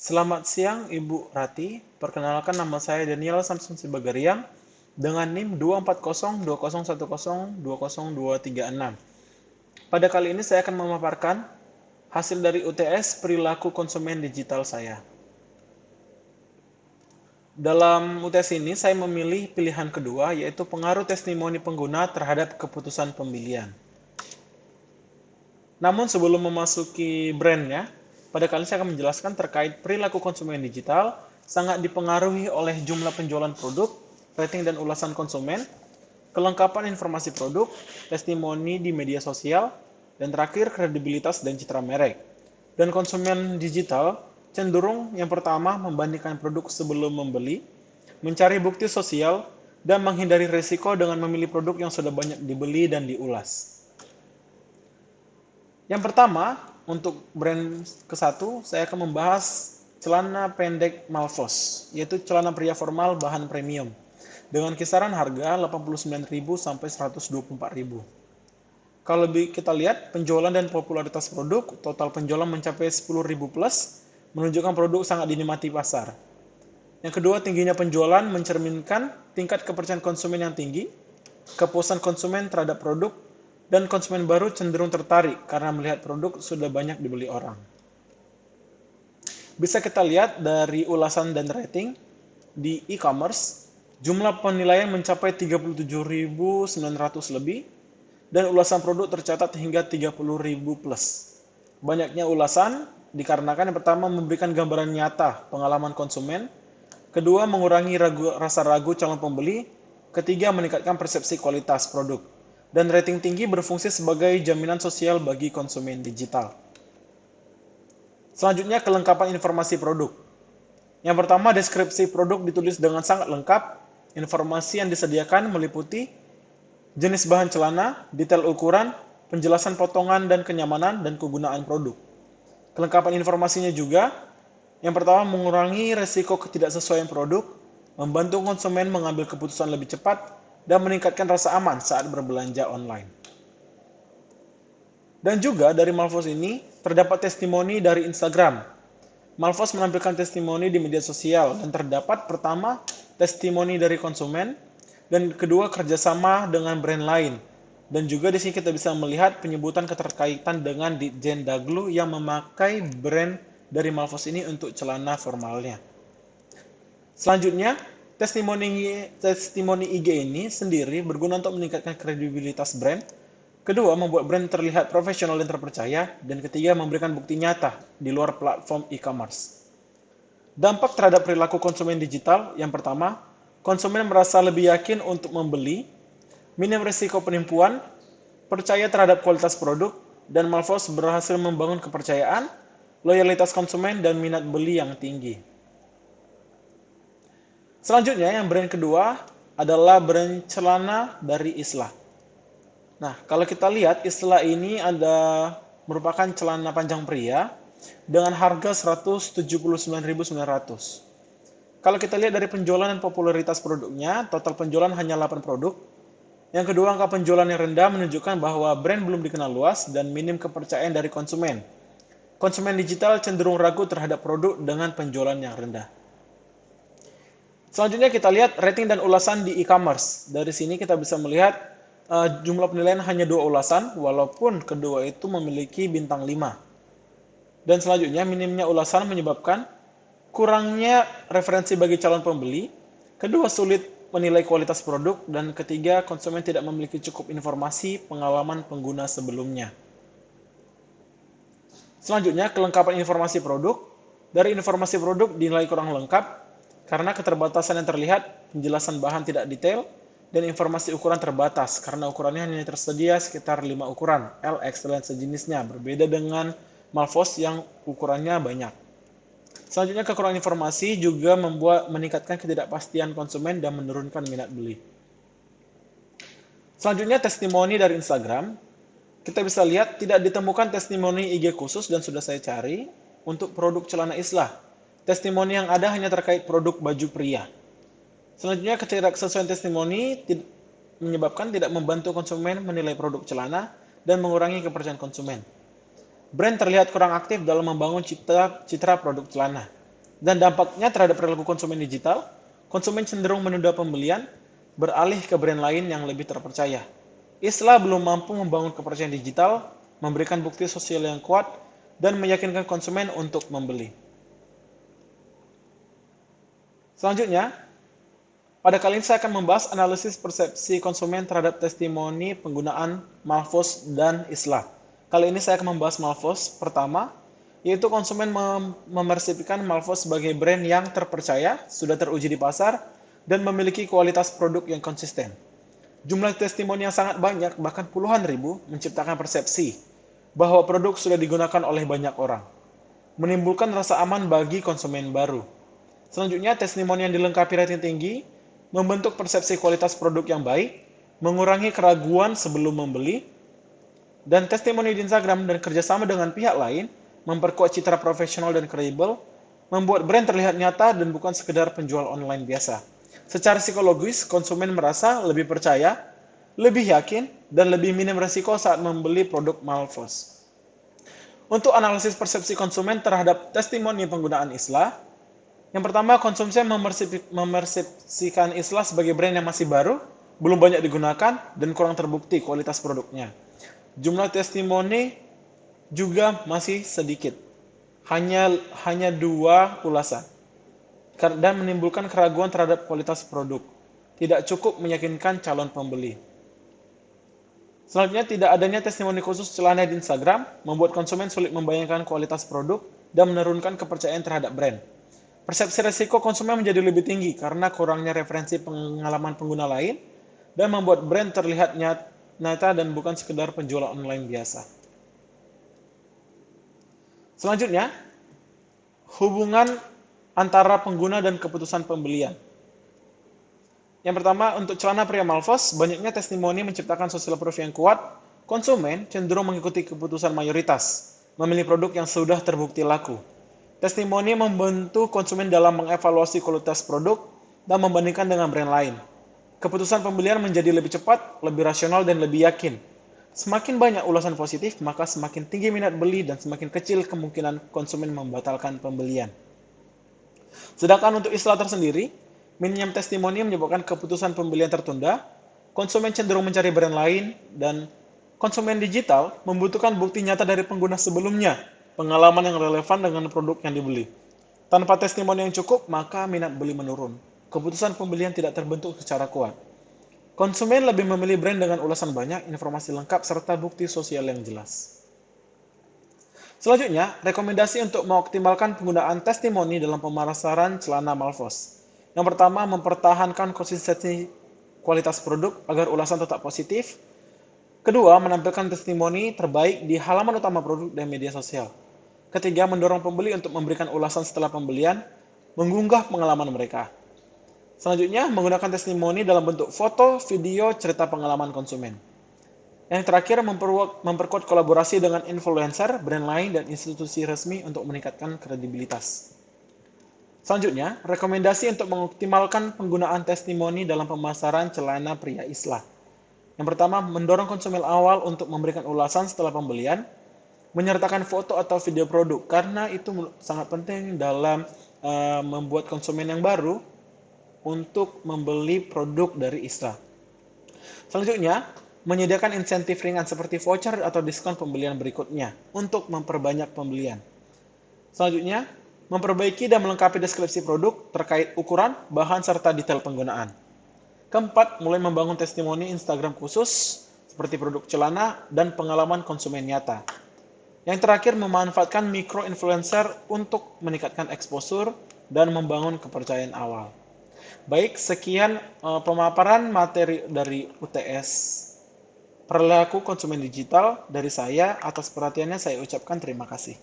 Selamat siang Ibu Rati, perkenalkan nama saya Daniel Samsun Sibagariang dengan NIM 2402011020236. Pada kali ini saya akan memaparkan hasil dari UTS perilaku konsumen digital saya. Dalam UTS ini saya memilih pilihan kedua, yaitu pengaruh testimoni pengguna terhadap keputusan pembelian. Namun sebelum memasuki brandnya, pada kali ini saya akan menjelaskan terkait perilaku konsumen digital sangat dipengaruhi oleh jumlah penjualan produk, rating dan ulasan konsumen, kelengkapan informasi produk, testimoni di media sosial, dan terakhir kredibilitas dan citra merek. Dan konsumen digital cenderung yang pertama membandingkan produk sebelum membeli, mencari bukti sosial, dan menghindari risiko dengan memilih produk yang sudah banyak dibeli dan diulas. Yang pertama, untuk brand ke-1, saya akan membahas celana pendek Malfos, yaitu celana pria formal bahan premium, dengan kisaran harga 89.000 sampai 124.000. Kalau kita lihat penjualan dan popularitas produk, total penjualan mencapai 10.000 plus, menunjukkan produk sangat dinikmati pasar. Yang kedua, tingginya penjualan mencerminkan tingkat kepercayaan konsumen yang tinggi, kepuasan konsumen terhadap produk, dan konsumen baru cenderung tertarik karena melihat produk sudah banyak dibeli orang. Bisa kita lihat dari ulasan dan rating di e-commerce, jumlah penilaian mencapai 37.900 lebih, dan ulasan produk tercatat hingga 30.000 plus. Banyaknya ulasan dikarenakan yang pertama memberikan gambaran nyata pengalaman konsumen, kedua mengurangi rasa ragu calon pembeli, ketiga meningkatkan persepsi kualitas produk. Dan rating tinggi berfungsi sebagai jaminan sosial bagi konsumen digital. Selanjutnya, kelengkapan informasi produk. Yang pertama, deskripsi produk ditulis dengan sangat lengkap. Informasi yang disediakan meliputi jenis bahan celana, detail ukuran, penjelasan potongan dan kenyamanan, dan kegunaan produk. Kelengkapan informasinya juga, yang pertama mengurangi risiko ketidaksesuaian produk, membantu konsumen mengambil keputusan lebih cepat, dan meningkatkan rasa aman saat berbelanja online. Dan juga dari Malfos ini terdapat testimoni dari Instagram. Malfos menampilkan testimoni di media sosial dan terdapat pertama testimoni dari konsumen dan kedua kerjasama dengan brand lain. Dan juga di sini kita bisa melihat penyebutan keterkaitan dengan Ditjen Daglu yang memakai brand dari Malfos ini untuk celana formalnya. Selanjutnya, testimoni IG ini sendiri berguna untuk meningkatkan kredibilitas brand. Kedua, membuat brand terlihat profesional dan terpercaya. Dan ketiga, memberikan bukti nyata di luar platform e-commerce. Dampak terhadap perilaku konsumen digital, yang pertama, konsumen merasa lebih yakin untuk membeli, minim risiko penipuan, percaya terhadap kualitas produk, dan Malfos berhasil membangun kepercayaan, loyalitas konsumen, dan minat beli yang tinggi. Selanjutnya, yang brand kedua adalah brand celana dari Islah. Nah, kalau kita lihat, Islah ini merupakan celana panjang pria dengan harga 179.900. Kalau kita lihat dari penjualan dan popularitas produknya, total penjualan hanya 8 produk. Yang kedua, angka penjualan yang rendah menunjukkan bahwa brand belum dikenal luas dan minim kepercayaan dari konsumen. Konsumen digital cenderung ragu terhadap produk dengan penjualan yang rendah. Selanjutnya kita lihat rating dan ulasan di e-commerce. Dari sini kita bisa melihat jumlah penilaian hanya 2 ulasan, walaupun kedua itu memiliki bintang 5. Dan selanjutnya minimnya ulasan menyebabkan kurangnya referensi bagi calon pembeli, kedua sulit menilai kualitas produk, dan ketiga konsumen tidak memiliki cukup informasi pengalaman pengguna sebelumnya. Selanjutnya kelengkapan informasi produk. Dari informasi produk dinilai kurang lengkap, karena keterbatasan yang terlihat, penjelasan bahan tidak detail, dan informasi ukuran terbatas, karena ukurannya hanya tersedia sekitar 5 ukuran, LX dan sejenisnya, berbeda dengan Malfos yang ukurannya banyak. Selanjutnya, kekurangan informasi juga meningkatkan ketidakpastian konsumen dan menurunkan minat beli. Selanjutnya, testimoni dari Instagram. Kita bisa lihat tidak ditemukan testimoni IG khusus dan sudah saya cari untuk produk celana Islah. Testimoni yang ada hanya terkait produk baju pria. Selanjutnya, ketidaksesuaian testimoni menyebabkan tidak membantu konsumen menilai produk celana dan mengurangi kepercayaan konsumen. Brand terlihat kurang aktif dalam membangun citra produk celana. Dan dampaknya terhadap perilaku konsumen digital, konsumen cenderung menunda pembelian, beralih ke brand lain yang lebih terpercaya. Islah belum mampu membangun kepercayaan digital, memberikan bukti sosial yang kuat, dan meyakinkan konsumen untuk membeli. Selanjutnya, pada kali ini saya akan membahas analisis persepsi konsumen terhadap testimoni penggunaan Malfos dan Islah. Kali ini saya akan membahas Malfos pertama, yaitu konsumen memersepsikan Malfos sebagai brand yang terpercaya, sudah teruji di pasar, dan memiliki kualitas produk yang konsisten. Jumlah testimoni yang sangat banyak, bahkan puluhan ribu, menciptakan persepsi bahwa produk sudah digunakan oleh banyak orang, menimbulkan rasa aman bagi konsumen baru. Selanjutnya, testimoni yang dilengkapi rating tinggi membentuk persepsi kualitas produk yang baik, mengurangi keraguan sebelum membeli, dan testimoni di Instagram dan kerjasama dengan pihak lain memperkuat citra profesional dan kredibel, membuat brand terlihat nyata dan bukan sekedar penjual online biasa. Secara psikologis, konsumen merasa lebih percaya, lebih yakin, dan lebih minim resiko saat membeli produk Malfos. Untuk analisis persepsi konsumen terhadap testimoni penggunaan Islah, yang pertama, konsumen memersepsikan Islah sebagai brand yang masih baru, belum banyak digunakan, dan kurang terbukti kualitas produknya. Jumlah testimoni juga masih sedikit, hanya 2 ulasan, dan menimbulkan keraguan terhadap kualitas produk. Tidak cukup meyakinkan calon pembeli. Selanjutnya, tidak adanya testimoni khusus celana di Instagram membuat konsumen sulit membayangkan kualitas produk dan menurunkan kepercayaan terhadap brand. Persepsi resiko konsumen menjadi lebih tinggi karena kurangnya referensi pengalaman pengguna lain dan membuat brand terlihat nyata dan bukan sekedar penjual online biasa. Selanjutnya, hubungan antara pengguna dan keputusan pembelian. Yang pertama, untuk celana pria Malfos, banyaknya testimoni menciptakan social proof yang kuat. Konsumen cenderung mengikuti keputusan mayoritas, memilih produk yang sudah terbukti laku. Testimoni membantu konsumen dalam mengevaluasi kualitas produk dan membandingkan dengan brand lain. Keputusan pembelian menjadi lebih cepat, lebih rasional, dan lebih yakin. Semakin banyak ulasan positif, maka semakin tinggi minat beli dan semakin kecil kemungkinan konsumen membatalkan pembelian. Sedangkan untuk Islah tersendiri, minimnya testimoni menyebabkan keputusan pembelian tertunda, konsumen cenderung mencari brand lain, dan konsumen digital membutuhkan bukti nyata dari pengguna sebelumnya, pengalaman yang relevan dengan produk yang dibeli. Tanpa testimoni yang cukup, maka minat beli menurun. Keputusan pembelian tidak terbentuk secara kuat. Konsumen lebih memilih brand dengan ulasan banyak, informasi lengkap, serta bukti sosial yang jelas. Selanjutnya, rekomendasi untuk mengoptimalkan penggunaan testimoni dalam pemasaran celana Malfos. Yang pertama, mempertahankan konsistensi kualitas produk agar ulasan tetap positif. Kedua, menampilkan testimoni terbaik di halaman utama produk dan media sosial. Ketiga, mendorong pembeli untuk memberikan ulasan setelah pembelian, mengunggah pengalaman mereka. Selanjutnya, menggunakan testimoni dalam bentuk foto, video, cerita pengalaman konsumen. Yang terakhir, memperkuat kolaborasi dengan influencer, brand lain, dan institusi resmi untuk meningkatkan kredibilitas. Selanjutnya, rekomendasi untuk mengoptimalkan penggunaan testimoni dalam pemasaran celana pria Islah. Yang pertama, mendorong konsumen awal untuk memberikan ulasan setelah pembelian, menyertakan foto atau video produk, karena itu sangat penting dalam membuat konsumen yang baru untuk membeli produk dari Islah. Selanjutnya, menyediakan insentif ringan seperti voucher atau diskon pembelian berikutnya untuk memperbanyak pembelian. Selanjutnya, memperbaiki dan melengkapi deskripsi produk terkait ukuran, bahan, serta detail penggunaan. Keempat, mulai membangun testimoni Instagram khusus seperti produk celana dan pengalaman konsumen nyata. Yang terakhir, memanfaatkan mikro-influencer untuk meningkatkan eksposur dan membangun kepercayaan awal. Baik, sekian pemaparan materi dari UTS Perilaku Konsumen Digital dari saya. Atas perhatiannya saya ucapkan terima kasih.